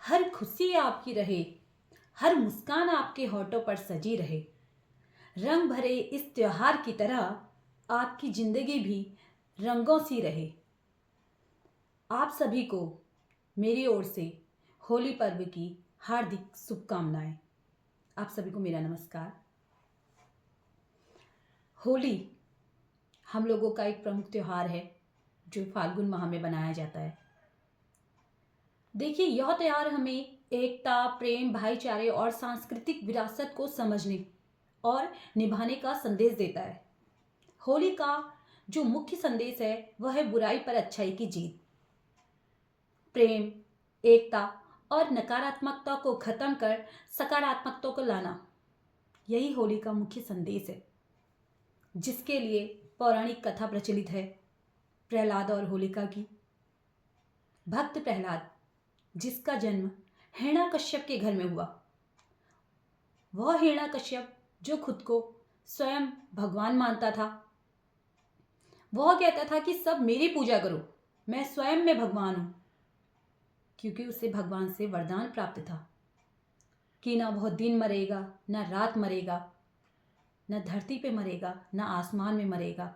हर खुशी आपकी रहे, हर मुस्कान आपके होठों पर सजी रहे। रंग भरे इस त्योहार की तरह आपकी जिंदगी भी रंगों सी रहे। आप सभी को मेरी ओर से होली पर्व की हार्दिक शुभकामनाएं। आप सभी को मेरा नमस्कार। होली हम लोगों का एक प्रमुख त्योहार है जो फाल्गुन माह में मनाया जाता है। देखिए, यह त्योहार हमें एकता, प्रेम, भाईचारे और सांस्कृतिक विरासत को समझने और निभाने का संदेश देता है। होली का जो मुख्य संदेश है वह है बुराई पर अच्छाई की जीत। प्रेम, एकता और नकारात्मकता को खत्म कर सकारात्मकता को लाना, यही होली का मुख्य संदेश है, जिसके लिए पौराणिक कथा प्रचलित है प्रहलाद और होलिका की। भक्त प्रहलाद, जिसका जन्म हिरण्याकश्यप के घर में हुआ, वह हिरण्याकश्यप जो खुद को स्वयं भगवान मानता था, वह कहता था कि सब मेरी पूजा करो, मैं स्वयं में भगवान हूं, क्योंकि उसे भगवान से वरदान प्राप्त था कि ना वह दिन मरेगा, ना रात मरेगा, ना धरती पे मरेगा, ना आसमान में मरेगा,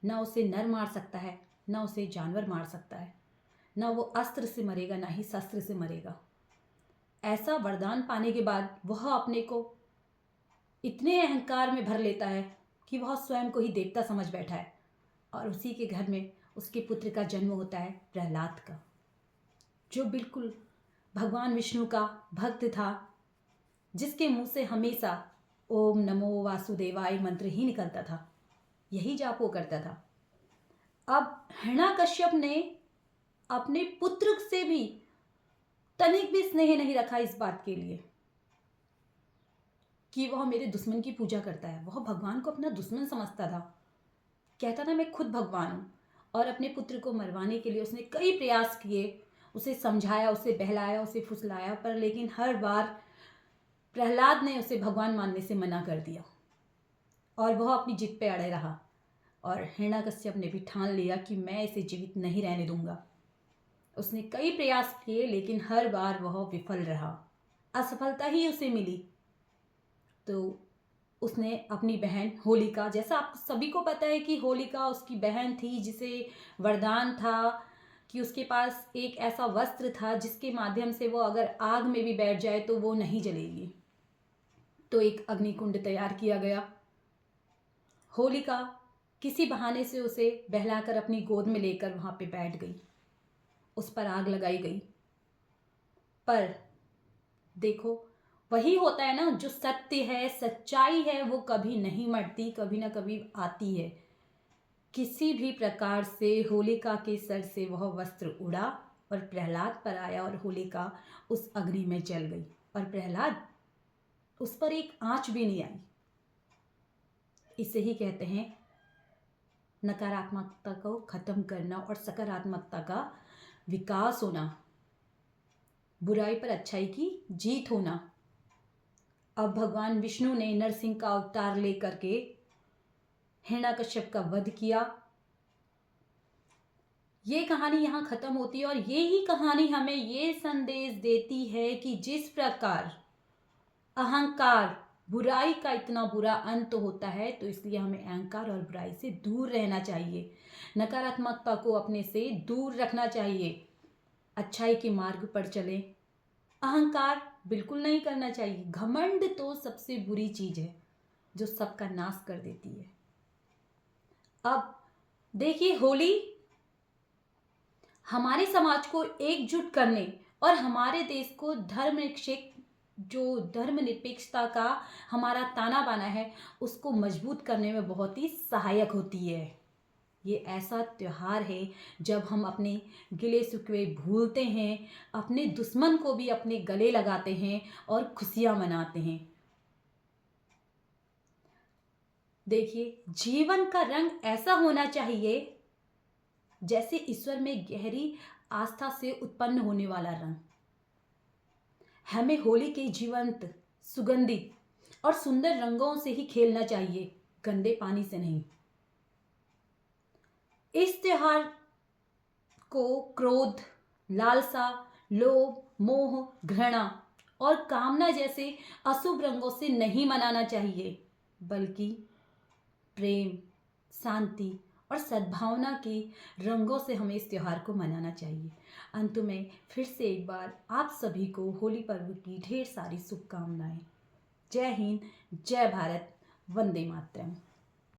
ना उसे नर मार सकता है, ना उसे जानवर मार सकता है, ना वो अस्त्र से मरेगा, ना ही शस्त्र से मरेगा। ऐसा वरदान पाने के बाद वह अपने को इतने अहंकार में भर लेता है कि वह स्वयं को ही देवता समझ बैठा है। और उसी के घर में उसके पुत्र का जन्म होता है प्रहलाद का, जो बिल्कुल भगवान विष्णु का भक्त था, जिसके मुंह से हमेशा ओम नमो वासुदेवाय मंत्र ही निकलता था, यही जाप वो करता था। अब हिरण्याकश्यप ने अपने पुत्र से भी तनिक भी स्नेह नहीं रखा इस बात के लिए कि वह मेरे दुश्मन की पूजा करता है। वह भगवान को अपना दुश्मन समझता था, कहता था मैं खुद भगवान हूँ। और अपने पुत्र को मरवाने के लिए उसने कई प्रयास किए, उसे समझाया, उसे बहलाया, उसे फुसलाया, पर लेकिन हर बार प्रहलाद ने उसे भगवान मानने से मना कर दिया और वह अपनी जिद पे अड़े रहा। और हिरण्याकश्यप ने भी ठान लिया कि मैं इसे जीवित नहीं रहने दूंगा। उसने कई प्रयास किए, लेकिन हर बार वह विफल रहा, असफलता ही उसे मिली। तो उसने अपनी बहन होलिका, जैसा आप सभी को पता है कि होलिका उसकी बहन थी, जिसे वरदान था कि उसके पास एक ऐसा वस्त्र था जिसके माध्यम से वो अगर आग में भी बैठ जाए तो वो नहीं जलेगी। तो एक अग्निकुंड तैयार किया गया। होलिका किसी बहाने से उसे बहलाकर अपनी गोद में लेकर वहां पे बैठ गई, उस पर आग लगाई गई। पर देखो, वही होता है ना, जो सत्य है, सच्चाई है, वो कभी नहीं मरती, कभी ना कभी आती है। किसी भी प्रकार से होलिका के सर से वह वस्त्र उड़ा और प्रहलाद पर आया और होलिका उस अग्नि में जल गई और प्रहलाद, उस पर एक आंच भी नहीं आई। इसे ही कहते हैं नकारात्मकता को खत्म करना और सकारात्मकता का विकास होना, बुराई पर अच्छाई की जीत होना। अब भगवान विष्णु ने नरसिंह का अवतार लेकर के हिरण्याकश्यप का वध किया। ये कहानी यहाँ खत्म होती है और ये ही कहानी हमें ये संदेश देती है कि जिस प्रकार अहंकार, बुराई का इतना बुरा अंत होता है, तो इसलिए हमें अहंकार और बुराई से दूर रहना चाहिए, नकारात्मकता को अपने से दूर रखना चाहिए, अच्छाई के मार्ग पर चलें। अहंकार बिल्कुल नहीं करना चाहिए। घमंड तो सबसे बुरी चीज है जो सबका नाश कर देती है। अब देखिए, होली हमारे समाज को एकजुट करने और हमारे देश को धर्मनिरपेक्षता का हमारा ताना बाना है, उसको मजबूत करने में बहुत ही सहायक होती है। ये ऐसा त्योहार है जब हम अपने गिले शिकवे भूलते हैं, अपने दुश्मन को भी अपने गले लगाते हैं और खुशियां मनाते हैं। देखिए, जीवन का रंग ऐसा होना चाहिए जैसे ईश्वर में गहरी आस्था से उत्पन्न होने वाला रंग। हमें होली के जीवंत, सुगंधित और सुंदर रंगों से ही खेलना चाहिए, गंदे पानी से नहीं। इस त्योहार को क्रोध, लालसा, लोभ, मोह, घृणा और कामना जैसे अशुभ रंगों से नहीं मनाना चाहिए, बल्कि प्रेम, शांति और सद्भावना के रंगों से हमें इस त्योहार को मनाना चाहिए। अंत में फिर से एक बार आप सभी को होली पर्व की ढेर सारी शुभकामनाएं। जय हिंद, जय भारत, वंदे मातरम।